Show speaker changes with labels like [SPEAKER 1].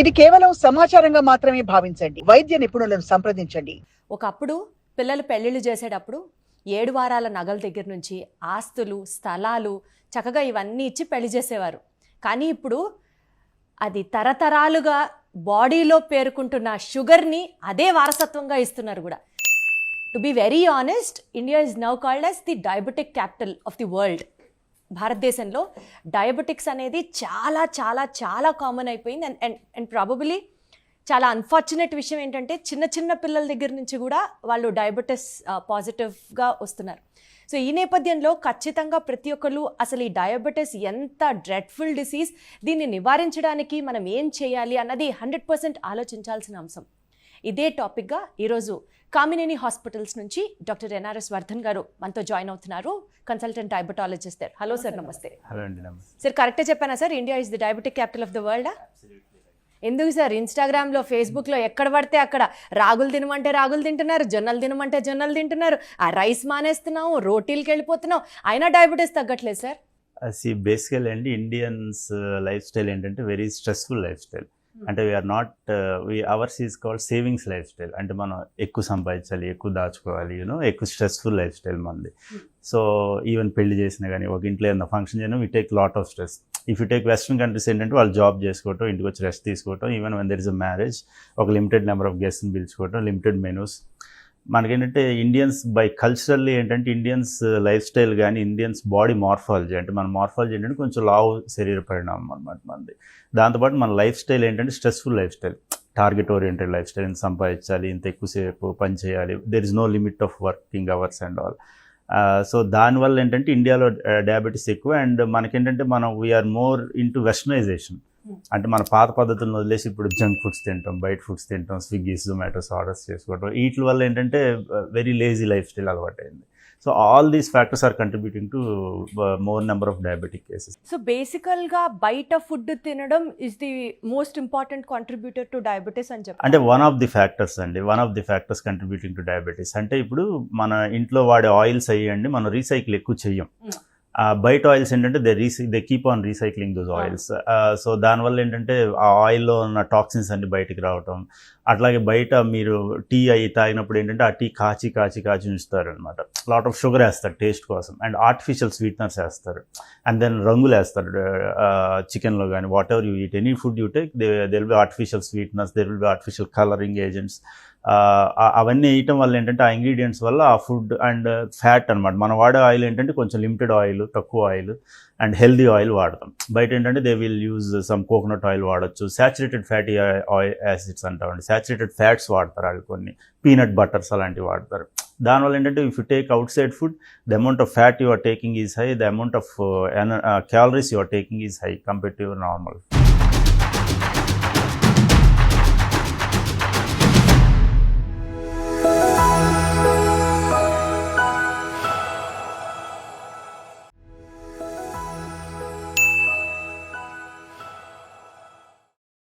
[SPEAKER 1] ఇది కేవలం సమాచారంగా మాత్రమే భావించండి. వైద్య నిపుణులను సంప్రదించండి.
[SPEAKER 2] ఒకప్పుడు పిల్లలు పెళ్ళిళ్ళు చేసేటప్పుడు 7 వారాల నగల దగ్గర నుంచి ఆస్తులు, స్థలాలు చక్కగా ఇవన్నీ ఇచ్చి పెళ్లి చేసేవారు. కానీ ఇప్పుడు అది తరతరాలుగా బాడీలో పేరుకుంటున్న షుగర్ని అదే వారసత్వంగా ఇస్తున్నారు కూడా. To be very honest, India is now called as the diabetic capital of the world. భారతదేశంలో డయాబెటిక్స్ అనేది చాలా చాలా చాలా కామన్ అయిపోయింది. అండ్ ప్రాబబులీ చాలా అన్ఫార్చునేట్ విషయం ఏంటంటే చిన్న చిన్న పిల్లల దగ్గర నుంచి కూడా వాళ్ళు డయాబెటిస్ పాజిటివ్గా వస్తున్నారు. సో ఈ నేపథ్యంలో ఖచ్చితంగా ప్రతి ఒక్కరు అసలు ఈ డయాబెటిస్ ఎంత డ్రెడ్ఫుల్ డిసీజ్, దీన్ని నివారించడానికి మనం ఏం చేయాలి అన్నది 100% ఆలోచించాల్సిన అంశం. ఇదే టాపిక్గా ఈరోజు కామినేని హాస్పిటల్స్ నుంచి డాక్టర్ ఎన్ఆర్ఎస్ వర్ధన్ గారు మనతో జాయిన్ అవుతున్నారు, కన్సల్టెంట్ డయాబెటాలజిస్ట్. హలో సార్, నమస్తే.
[SPEAKER 3] హలో అండి, నమస్తే.
[SPEAKER 2] సార్, కరెక్టే చెప్పానా sir? India is the diabetic capital of the world. ఎందుకు సార్ ఇన్స్టాగ్రామ్లో, ఫేస్బుక్లో ఎక్కడ పడితే అక్కడ రాగులు తినమంటే రాగులు తింటున్నారు, జొన్నలు తినమంటే జొన్నలు తింటున్నారు, ఆ రైస్ మానేస్తున్నాము, రోటీలకు వెళ్ళిపోతున్నాం, అయినా డయాబెటీస్ తగ్గట్లేదు సార్.
[SPEAKER 3] బేసికల్ అండి, ఇండియన్స్ లైఫ్ స్టైల్ ఏంటంటే వెరీ స్ట్రెస్ఫుల్ లైఫ్ స్టైల్. అంటే we are not ours is called savings life style. అంటే మనం ఎక్కువ సంపాదించాలి, ఎక్కువ దాచుకోవాలి, ఎక్కువ స్ట్రెస్ఫుల్ లైఫ్ స్టైల్ మనది. సో ఈవెన్ పెళ్లి చేసినా కానీ, ఒక ఇంట్లో ఏదైనా ఫంక్షన్ చేయడం, we take lot of stress. If you take western countries ఏంటంటే వాళ్ళు జాబ్ చేసుకోవటం, ఇంటికి వచ్చి రెస్ట్ తీసుకోవటం, even when there is a marriage ఒక limited number of గెస్ట్ని పిలుచుకోవటం, limited menus. మనకేంటంటే ఇండియన్స్ బై కల్చరల్లీ ఏంటంటే ఇండియన్స్ లైఫ్ స్టైల్ కానీ ఇండియన్స్ బాడీ మార్ఫాలజీ, అంటే మన మార్ఫాలజీ ఏంటంటే కొంచెం లావు శరీర పరిణామం అనమాట మనది. దాంతోపాటు మన లైఫ్ స్టైల్ ఏంటంటే stressful life style, target oriented life style. సంపాదించాలి, ఇంత ఎక్కువసేపు పని చేయాలి, there is no limit of working hours and all. So దానివల్ల ఏంటంటే ఇండియాలో డయాబెటీస్ ఎక్కువ. అండ్ మనకేంటంటే మనం వీఆర్ మోర్ ఇంటూ వెస్టర్నైజేషన్. అంటే మన పాత పద్ధతులను వదిలేసి ఇప్పుడు జంక్ ఫుడ్స్ తింటాం, బయట ఫుడ్స్ తింటాం, స్విగ్గీ, జొమాటోస్ ఆర్డర్స్ చేసుకోవడం, వీటి వల్ల ఏంటంటే వెరీ లేజీ లైఫ్ స్టైల్ అలవాటైంది. So all these factors are contributing to more number of diabetic cases.
[SPEAKER 2] So బేసికల్గా బయట ఫుడ్ తినడం is the most important contributor to diabetes అని చెప్పి.
[SPEAKER 3] అంటే వన్ ఆఫ్ ది ఫ్యాక్టర్స్ అండి, one of the factors contributing to diabetes. అంటే ఇప్పుడు మన ఇంట్లో వాడే ఆయిల్స్ అయ్యండి మనం రీసైకిల్ ఎక్కువ చెయ్యం. బయట ఆయిల్స్ ఏంటంటే they keep on recycling those oils. So దానివల్ల ఏంటంటే ఆ ఆయిల్లో ఉన్న టాక్సిన్స్ అన్ని బయటికి రావటం. అట్లాగే బయట మీరు టీ అయ్యి తాగినప్పుడు ఏంటంటే ఆ టీ కాచి ఉంచుతారు అనమాట. లాట్ ఆఫ్ షుగర్ వేస్తారు టేస్ట్ కోసం, అండ్ ఆర్టిఫిషియల్ స్వీట్నర్స్ వేస్తారు, అండ్ దెన్ రంగులు వేస్తారు. చికెన్లో కానీ what ever you eat, any food you take, there will be artificial sweeteners, there will be artificial colouring agents. అవన్నీ వేయటం వల్ల ఏంటంటే ఆ ఇంగ్రీడియంట్స్ వల్ల ఆ ఫుడ్ అండ్ ఫ్యాట్ అనమాట. మనం వాడే ఆయిల్ ఏంటంటే కొంచెం లిమిటెడ్ ఆయిల్, తక్కువ ఆయిల్ అండ్ హెల్దీ ఆయిల్ వాడతాం. బయట ఏంటంటే they will use some coconut oil వాడచ్చు, సాచురేటెడ్ ఫ్యాటీ ఆయిల్ యాసిడ్స్ అంటామండి, సాచురేటెడ్ ఫ్యాట్స్ వాడతారు వాళ్ళు, కొన్ని పీనట్ బటర్స్ అలాంటివి వాడతారు. దానివల్ల ఏంటంటే if you take outside food, the amount of fat you are taking is high, the amount of calories you are taking is high compare to your normal.